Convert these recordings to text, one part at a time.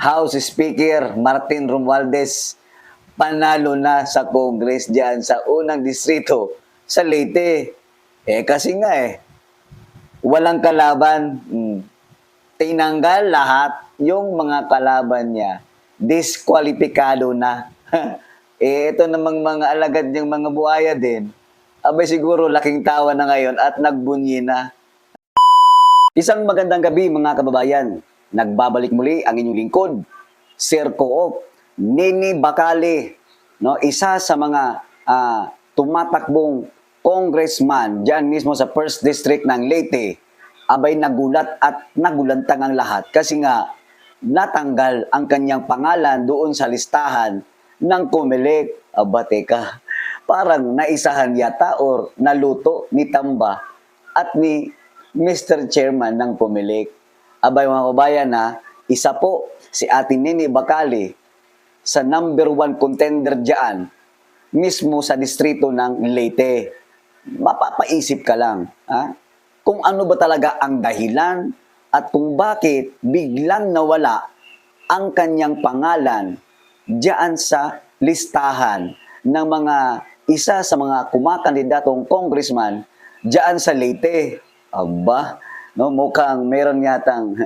House Speaker Martin Romualdez panalo na sa Congress diyan sa unang distrito sa Leyte. Kasi nga walang kalaban. Tinanggal lahat yung mga kalaban niya. Diskwalipikado na. Ito namang mga alagad niyang mga buhaya din. Abay siguro laking tawa na ngayon at nagbunyi na. Isang magandang gabi mga kababayan. Nagbabalik muli ang inyong lingkod, Sir Coop, Nini Bacali, no? Isa sa mga tumatakbong congressman diyan mismo sa 1st District ng Leyte. Abay nagulat at nagulantang ang lahat kasi nga natanggal ang kanyang pangalan doon sa listahan ng COMELEC. Aba teka, parang naisahan yata or naluto ni Tamba at ni Mr. Chairman ng COMELEC. Abay mga kabayan isa po si Ate Nini Bacali sa number 1 contender dyan, mismo sa distrito ng Leyte. Mapapaisip ka lang, kung ano ba talaga ang dahilan at kung bakit biglang nawala ang kanyang pangalan dyan sa listahan ng mga isa sa mga kumakandidatong congressman dyan sa Leyte. Aba, no, mukhang meron yatang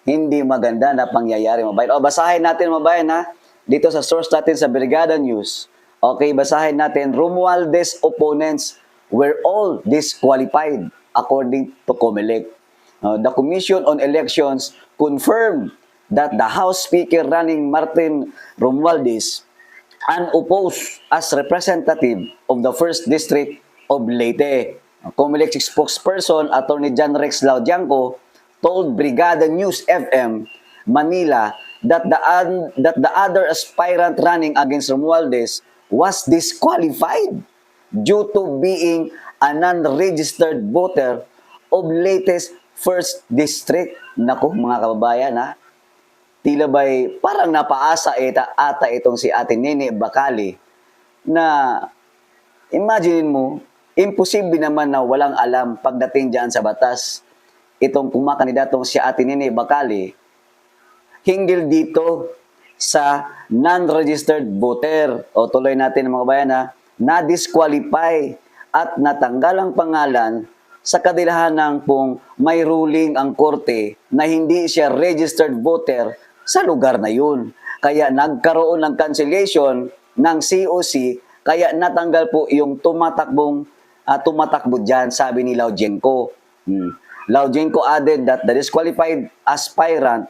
hindi maganda na pangyayari, mabayan. Basahin natin, mabayan, dito sa source natin sa Brigada News. Okay, basahin natin. Romualdez opponents were all disqualified according to COMELEC. The Commission on Elections confirmed that the House Speaker running Martin Romualdez unopposed as representative of the 1st District of Leyte. COMELEC spokesperson Attorney John Rex Laudianco told Brigada News FM Manila that the other aspirant running against Romualdez was disqualified due to being a non-registered voter of Leyte's 1st District. Naku mga kababayan, tila ba'y parang napaasa ata itong si Ate Nini Bacali na imagine mo, imposible naman na walang alam pagdating dyan sa batas itong kumakandidatong si Ate Nini Bacali hinggil dito sa non-registered voter. O tuloy natin mga bayan na-disqualify at natanggal ang pangalan sa kadilahanan pong may ruling ang korte na hindi siya registered voter sa lugar na yun. Kaya nagkaroon ng cancellation ng COC, kaya natanggal po yung tumatakbo dyan, sabi ni Laudianco. Laudianco added that the disqualified aspirant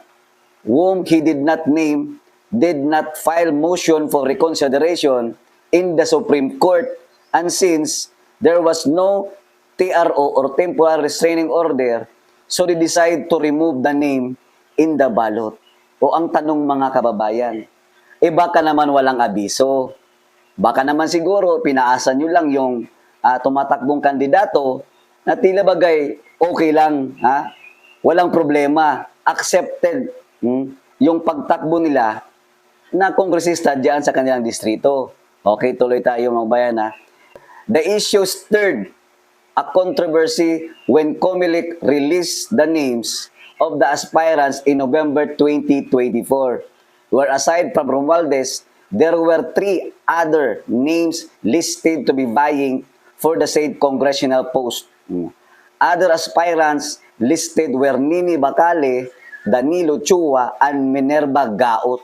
whom he did not name did not file motion for reconsideration in the Supreme Court, and since there was no TRO or temporary restraining order, so they decide to remove the name in the ballot. O ang tanong mga kababayan, baka naman walang abiso. Baka naman siguro pinaasa nyo lang yung tumatakbong kandidato na tila bagay okay lang, walang problema, accepted yung pagtakbo nila na kongresista diyan sa kanilang distrito. Okay, tuloy tayo mga bayan. The issue stirred a controversy when COMELEC released the names of the aspirants in November 2024, where aside from Romualdez, there were 3 other names listed to be vying for the said congressional post. Other aspirants listed were Nini Bacali, Danilo Chua, and Minerva Gaot.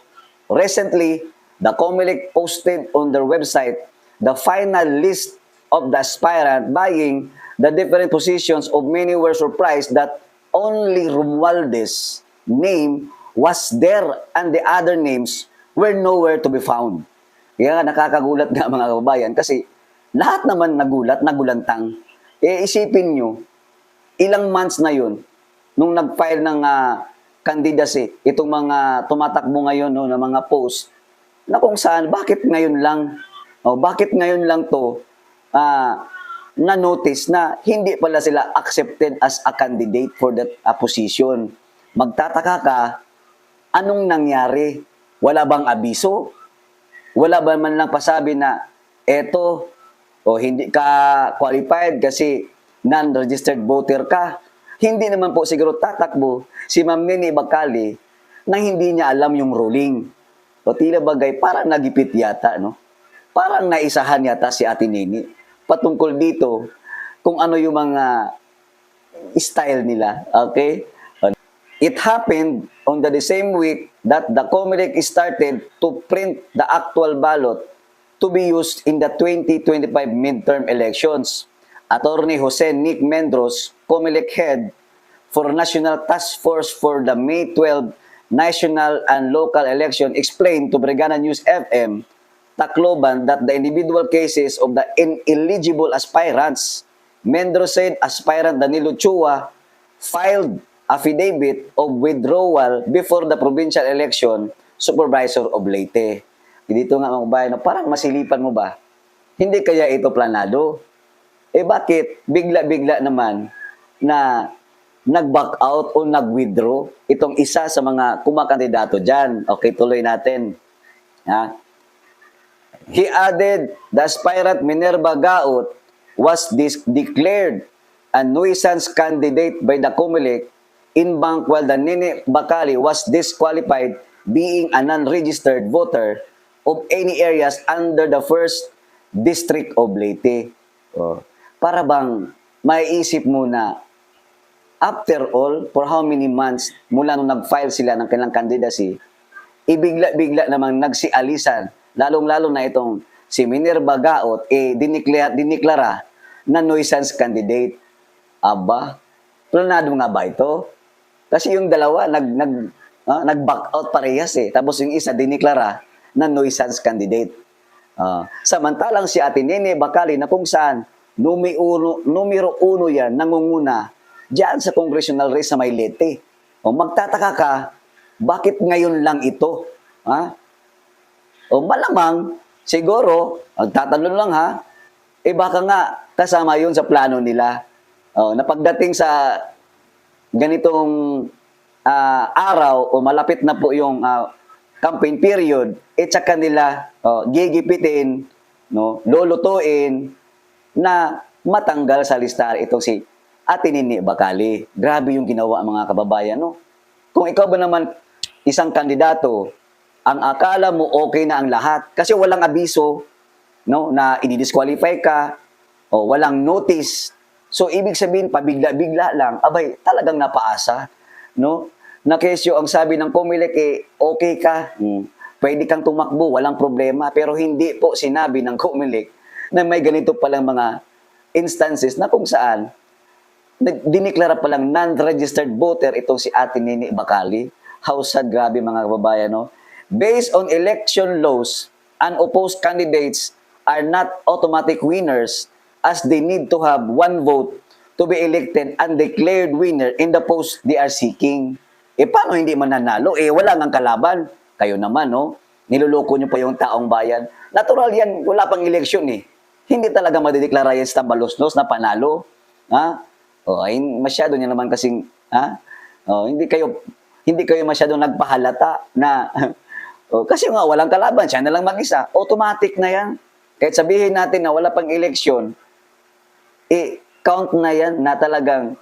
Recently, the COMELEC posted on their website the final list of the aspirant vying the different positions. Of many were surprised that only Romualdez name was there and the other names were nowhere to be found. Kaya nakakagulat nga mga kababayan kasi lahat naman nagulantang. Isipin nyo, ilang months na yun nung nag-file ng candidacy, itong mga tumatakbo ngayon na mga post, na kung saan, bakit ngayon lang, bakit ngayon lang to na-notice na hindi pala sila accepted as a candidate for that position. Magtataka ka, anong nangyari? Wala bang abiso? Wala ba man lang pasabi na eto, hindi ka qualified kasi non-registered voter ka? Hindi naman po siguro tatakbo si Ma'am Nini Bacali na hindi niya alam yung ruling. O tila bagay, parang nagipit yata, no? Parang naisahan yata si Ate Nini patungkol dito kung ano yung mga style nila. Okay? It happened on the same week that the COMELEC started to print the actual ballot to be used in the 2025 midterm elections. Attorney Jose Nick Mendros, COMELEC head for National Task Force for the May 12 national and local election, explained to Brigada News FM Tacloban that the individual cases of the ineligible aspirants, Mendros said aspirant Danilo Chua filed affidavit of withdrawal before the provincial election supervisor of Leyte. Dito nga mga bayan, parang masilipan mo ba? Hindi kaya ito planado? Eh bakit bigla-bigla naman na nag-back out o nag-withdraw itong isa sa mga kumakandidato dyan? Okay, tuloy natin. Ha? He added, the aspirant Minerva Gaot was declared a nuisance candidate by the COMELEC in bank while the Nene Bacali was disqualified being a non-registered voter of any areas under the first district of Leyte. Oh, para bang maiisip mo na after all, for how many months mula nung nag-file sila ng kanilang candidacy, ibigla-bigla namang nagsialisan, lalong-lalo na itong si Minerva Gaot, diniklara na nuisance candidate. Aba, planado nga ba ito? Kasi yung dalawa, nag-back out parehas eh. Tapos yung isa, diniklara na nuisance candidate. Samantalang si Ate Nene Bacali na kung saan numero uno yan, nangunguna diyan sa congressional race sa Maylete. O magtataka ka, bakit ngayon lang ito? Ha? O malamang, siguro, magtatanong lang ha, eh baka nga kasama yun sa plano nila. Na pagdating sa ganitong araw o malapit na po yung campaign period, tsaka nila gigipitin, no, lulutuin na matanggal sa listahan itong si Ate Nene Bacali. Grabe yung ginawa mga kababayan, no? Kung ikaw ba naman isang kandidato, ang akala mo okay na ang lahat kasi walang abiso, no, na i-disqualify ka o walang notice. So ibig sabihin pabigla-bigla lang, abay talagang napaasa, no? Na kesyo ang sabi ng COMELEC okay ka, pwede kang tumakbo, walang problema, pero hindi po sinabi ng COMELEC na may ganito palang mga instances na kung saan diniklara palang non-registered voter itong si Ate Nene Bacali. How sad, grabe mga kababayan, no? Based on election laws, unopposed candidates are not automatic winners as they need to have one vote to be elected and declared winner in the post they are seeking. Paano hindi mananalo? Wala ngang kalaban. Kayo naman, no? Niluloko nyo pa yung taong bayan. Natural yan, wala pang eleksyon eh. Hindi talaga madideklara yan sa tambalos-los na panalo. Ha? Ay, masyado niya naman kasing, ha? Hindi kayo masyado nagpahalata na, kasi nga walang kalaban, siya na lang mag-isa. Automatic na yan. Kahit sabihin natin na wala pang eleksyon, count na yan na talagang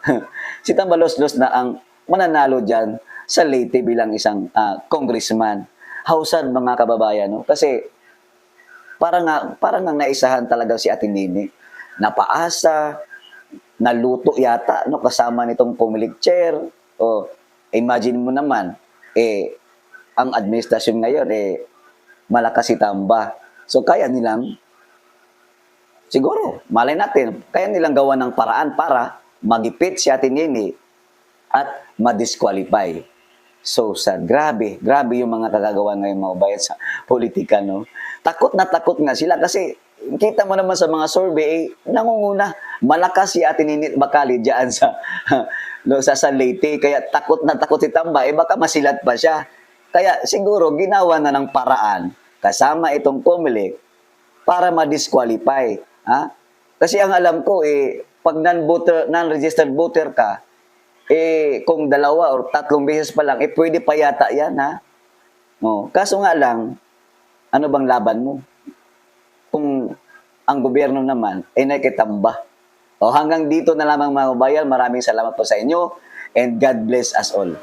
si Tambalos-los na ang mananalo dyan sa Leyte bilang isang congressman. How sad mga kababayan, no? Kasi parang nga naisahan talaga si Ate Nene. Napaasa, naluto yata, no, kasama nitong COMELEC chair. Imagine mo naman, ang administrasyon ngayon, malakas si Tamba. So, kaya nilang, siguro, malay natin, kaya nilang gawa ng paraan para magipit si Ate Nene at ma-disqualify. So sad. Grabe yung mga kagagawa ngayon mga bayan sa politika, no? Takot nga sila kasi kita mo naman sa mga survey, nangunguna. Malakas si Ate Nene Bacali diyan sa sa Leyte. Kaya takot si Tamba. Baka masilat pa siya. Kaya siguro ginawa na ng paraan kasama itong COMELEC para ma-disqualify. Ha? Kasi ang alam ko, pag non-registered voter ka, kung 2 or 3 beses pa lang, pwede pa yata yan, ha? Kaso nga lang, ano bang laban mo? Kung ang gobyerno naman ay nakitamba. Hanggang dito na lamang mga bayan. Maraming salamat po sa inyo and God bless us all.